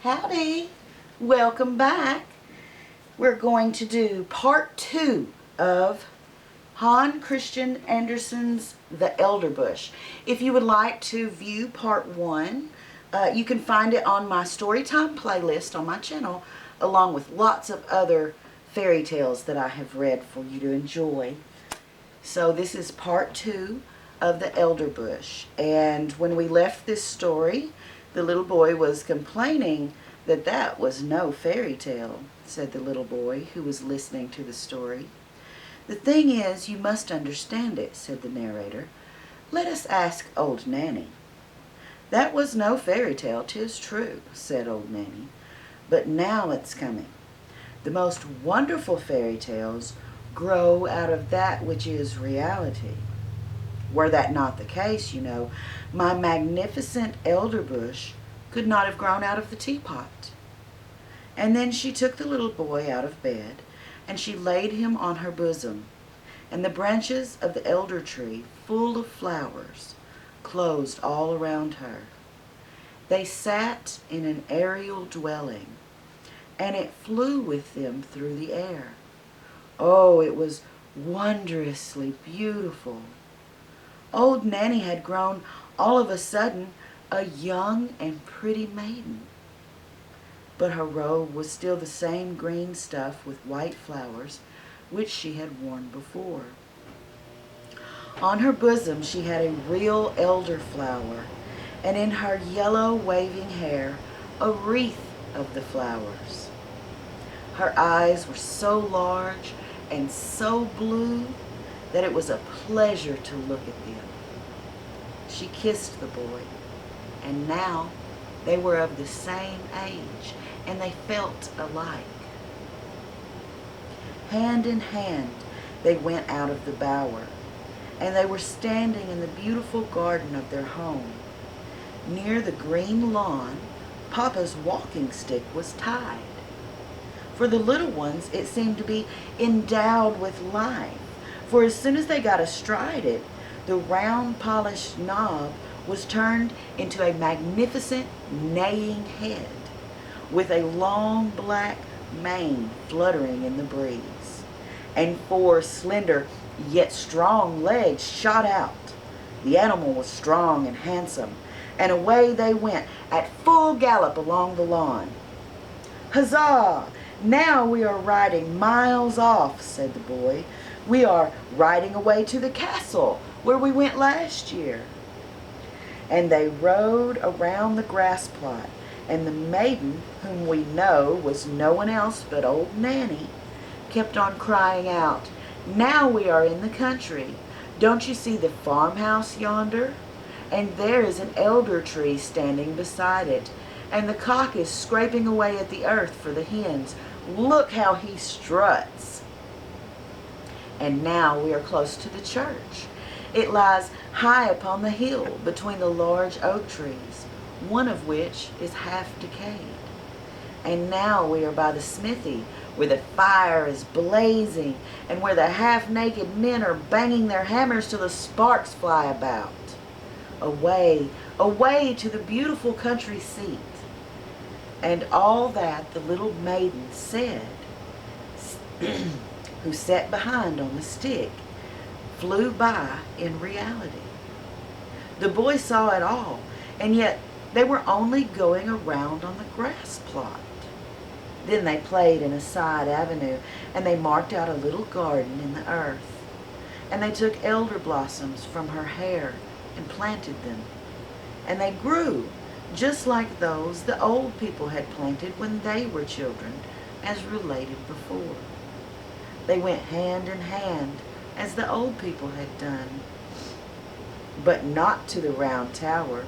Howdy, welcome back. We're going to do part 2 of Hans Christian Andersen's The Elderbush. If you would like to view part 1, you can find it on my Storytime playlist on my channel, along with lots of other fairy tales that I have read for you to enjoy. So this is part 2 of The Elderbush. And when we left this story, the little boy was complaining that that was no fairy tale, said the little boy who was listening to the story. The thing is, you must understand it, said the narrator. Let us ask old Nanny. That was no fairy tale, 'tis true, said old Nanny. But now it's coming. The most wonderful fairy tales grow out of that which is reality. Were that not the case, you know, my magnificent elderbush could not have grown out of the teapot. And then she took the little boy out of bed, and she laid him on her bosom, and the branches of the elder tree, full of flowers, closed all around her. They sat in an aerial dwelling, and it flew with them through the air. Oh, it was wondrously beautiful. Old Nanny had grown all of a sudden a young and pretty maiden. But her robe was still the same green stuff with white flowers which she had worn before. On her bosom she had a real elderflower, and in her yellow waving hair a wreath of the flowers. Her eyes were so large and so blue that it was a pleasure to look at them. She kissed the boy, and now they were of the same age, and they felt alike. Hand in hand they went out of the bower, and they were standing in the beautiful garden of their home. Near the green lawn, Papa's walking stick was tied. For the little ones, it seemed to be endowed with life, for as soon as they got astride it, the round polished knob was turned into a magnificent neighing head, with a long black mane fluttering in the breeze, and 4 slender yet strong legs shot out. The animal was strong and handsome, and away they went at full gallop along the lawn. Huzzah! Now we are riding miles off, said the boy. We are riding away to the castle where we went last year. And they rode around the grass plot, and the maiden, whom we know was no one else but old Nanny, kept on crying out, Now we are in the country. Don't you see the farmhouse yonder? And there is an elder tree standing beside it, and the cock is scraping away at the earth for the hens. Look how he struts. And now we are close to the church. It lies high upon the hill between the large oak trees, one of which is half decayed. And now we are by the smithy, where the fire is blazing, and where the half-naked men are banging their hammers till the sparks fly about. Away, away to the beautiful country seat. And all that the little maiden said, who sat behind on the stick, flew by in reality. The boy saw it all, and yet they were only going around on the grass plot. Then they played in a side avenue, and they marked out a little garden in the earth. And they took elder blossoms from her hair and planted them. And they grew just like those the old people had planted when they were children, as related before. They went hand in hand, as the old people had done. But not to the round tower,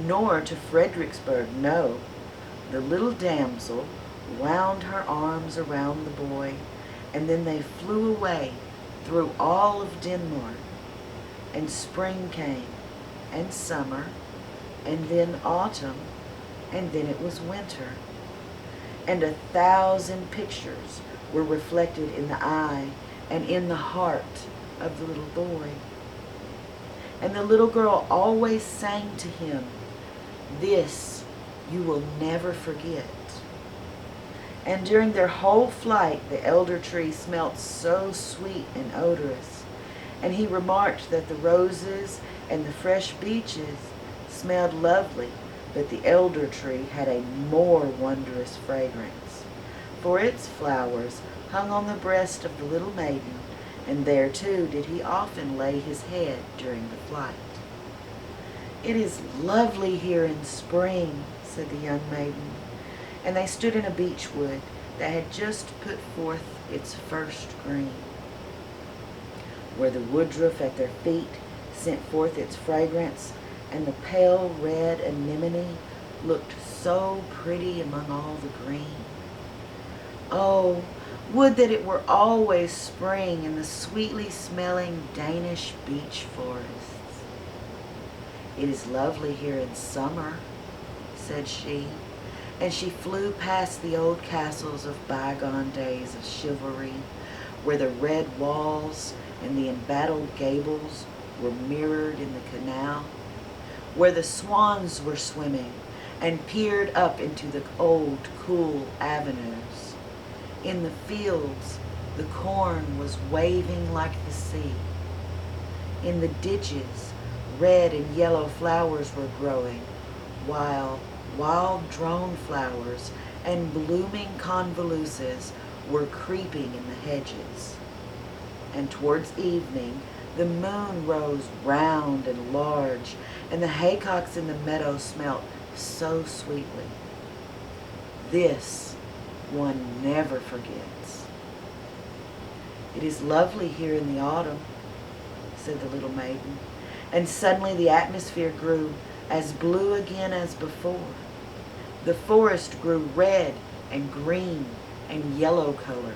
nor to Fredericksburg, no. The little damsel wound her arms around the boy, and then they flew away through all of Denmark. And spring came, and summer, and then autumn, and then it was winter. And 1,000 pictures were reflected in the eye and in the heart of the little boy. And the little girl always sang to him, This you will never forget. And during their whole flight, the elder tree smelt so sweet and odorous, and he remarked that the roses and the fresh beeches smelled lovely, but the elder tree had a more wondrous fragrance, for its flowers hung on the breast of the little maiden, and there too did he often lay his head during the flight. "It is lovely here in spring," said the young maiden, and they stood in a beechwood that had just put forth its first green, where the woodruff at their feet sent forth its fragrance, and the pale red anemone looked so pretty among all the green. Oh, would that it were always spring in the sweetly smelling Danish beech forests. "It is lovely here in summer," said she, and she flew past the old castles of bygone days of chivalry, where the red walls and the embattled gables were mirrored in the canal, where the swans were swimming and peered up into the old, cool avenues. In the fields, the corn was waving like the sea. In the ditches, red and yellow flowers were growing, while wild drone flowers and blooming convoluces were creeping in the hedges. And towards evening, the moon rose round and large, and the haycocks in the meadow smelt so sweetly. This one never forgets. "It is lovely here in the autumn," said the little maiden, and suddenly the atmosphere grew as blue again as before. The forest grew red and green and yellow colored.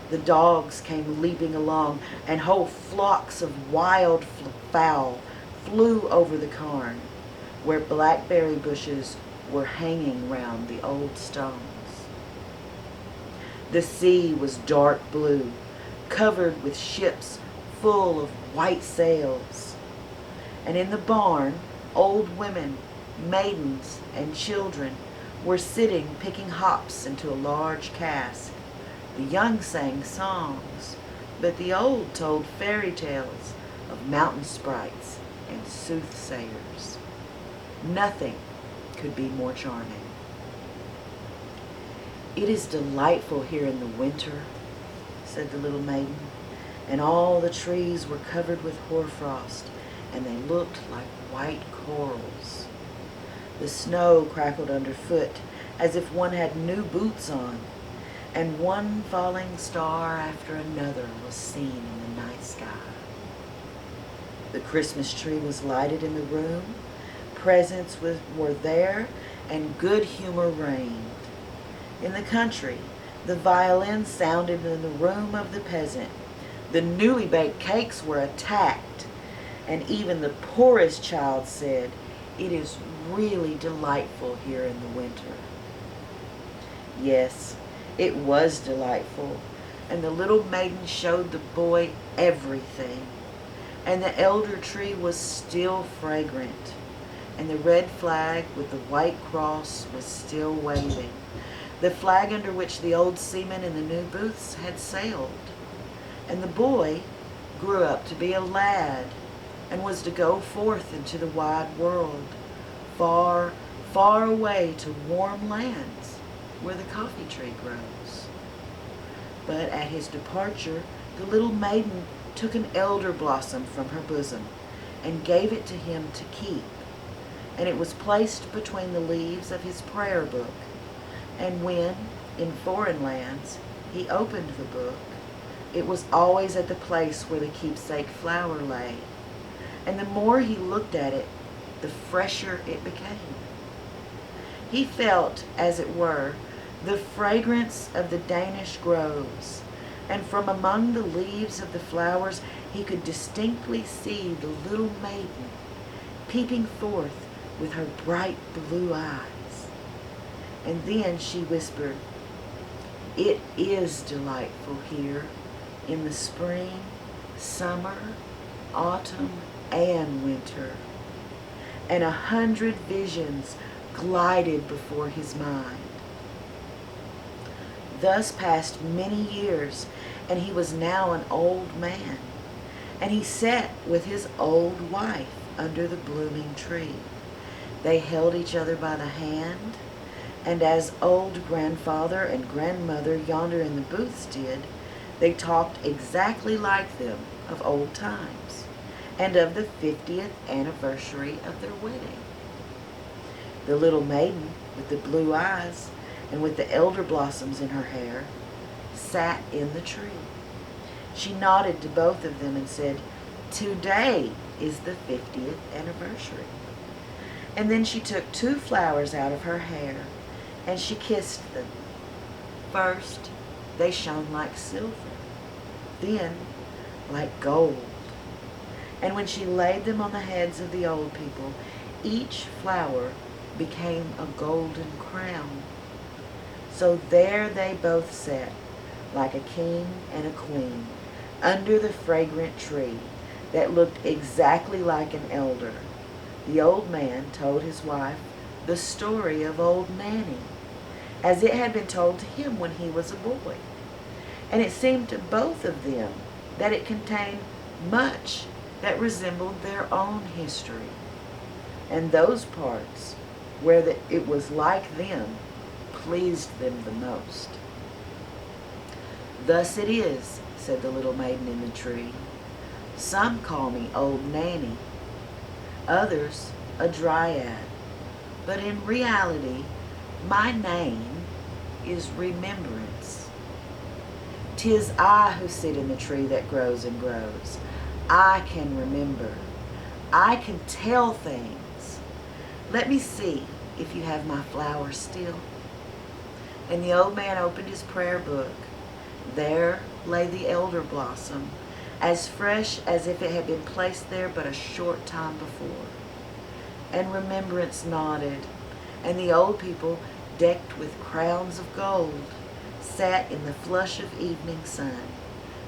The dogs came leaping along, and whole flocks of wild fowl flew over the cairn, where blackberry bushes were hanging round the old stones. The sea was dark blue, covered with ships full of white sails. And in the barn, old women, maidens, and children were sitting picking hops into a large cask. The young sang songs, but the old told fairy tales of mountain sprites and soothsayers. Nothing could be more charming. "It is delightful here in the winter," said the little maiden, and all the trees were covered with hoarfrost, and they looked like white corals. The snow crackled underfoot as if one had new boots on, and one falling star after another was seen in the night sky. The Christmas tree was lighted in the room, presents were there, and good humor reigned. In the country, the violin sounded in the room of the peasant. The newly baked cakes were attacked, and even the poorest child said, "It is really delightful here in the winter." Yes, it was delightful, and the little maiden showed the boy everything. And the elder tree was still fragrant, and the red flag with the white cross was still waving, the flag under which the old seaman in the new booths had sailed. And the boy grew up to be a lad, and was to go forth into the wide world, far, far away to warm lands where the coffee tree grows. But at his departure, the little maiden took an elder blossom from her bosom and gave it to him to keep, and it was placed between the leaves of his prayer book. And when, in foreign lands, he opened the book, it was always at the place where the keepsake flower lay, and the more he looked at it, the fresher it became. He felt, as it were, the fragrance of the Danish groves, and from among the leaves of the flowers he could distinctly see the little maiden peeping forth with her bright blue eyes. And then she whispered, "It is delightful here in the spring, summer, autumn, and winter." And 100 visions glided before his mind. Thus passed many years, and he was now an old man, and he sat with his old wife under the blooming tree. They held each other by the hand, and as old grandfather and grandmother yonder in the booths did, they talked exactly like them of old times, and of the 50th anniversary of their wedding. The little maiden with the blue eyes and with the elder blossoms in her hair sat in the tree. She nodded to both of them and said, "Today is the 50th anniversary." And then she took 2 flowers out of her hair and she kissed them. First, they shone like silver, then like gold. And when she laid them on the heads of the old people, each flower became a golden crown. So there they both sat, like a king and a queen, under the fragrant tree that looked exactly like an elder. The old man told his wife the story of old Nanny, as it had been told to him when he was a boy. And it seemed to both of them that it contained much that resembled their own history. And those parts where it was like them pleased them the most. "Thus it is," said the little maiden in the tree. "Some call me Old Nanny, others a dryad, but in reality my name is Remembrance. 'Tis I who sit in the tree that grows and grows. I can remember. I can tell things. Let me see if you have my flowers still." And the old man opened his prayer book. There lay the elder blossom, as fresh as if it had been placed there but a short time before. And Remembrance nodded, and the old people, decked with crowns of gold, sat in the flush of evening sun.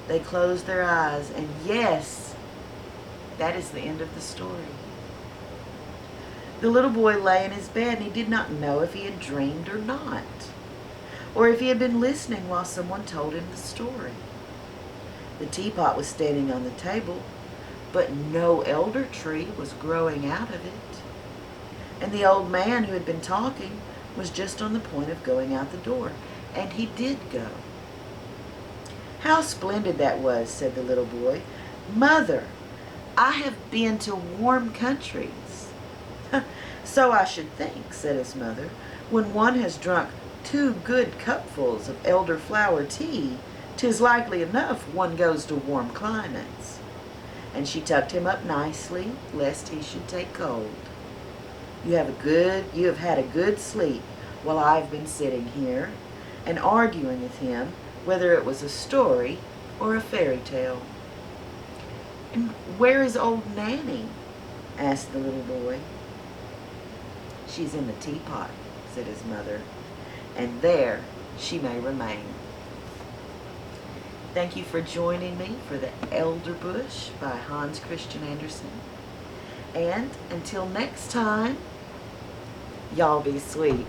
They closed their eyes, and yes, that is the end of the story. The little boy lay in his bed, and he did not know if he had dreamed or not, or if he had been listening while someone told him the story. The teapot was standing on the table, but no elder tree was growing out of it. And the old man who had been talking was just on the point of going out the door, and he did go. "How splendid that was," said the little boy. "Mother, I have been to warm countries." "So I should think," said his mother. "When one has drunk 2 good cupfuls of elderflower tea, 'tis likely enough one goes to warm climates." And she tucked him up nicely, lest he should take cold. You have had a good sleep while I've been sitting here and arguing with him whether it was a story or a fairy tale." "And where is old Nanny?" asked the little boy. "She's in the teapot," said his mother, "and there she may remain." Thank you for joining me for the Elderbush by Hans Christian Andersen. And until next time, y'all be sweet.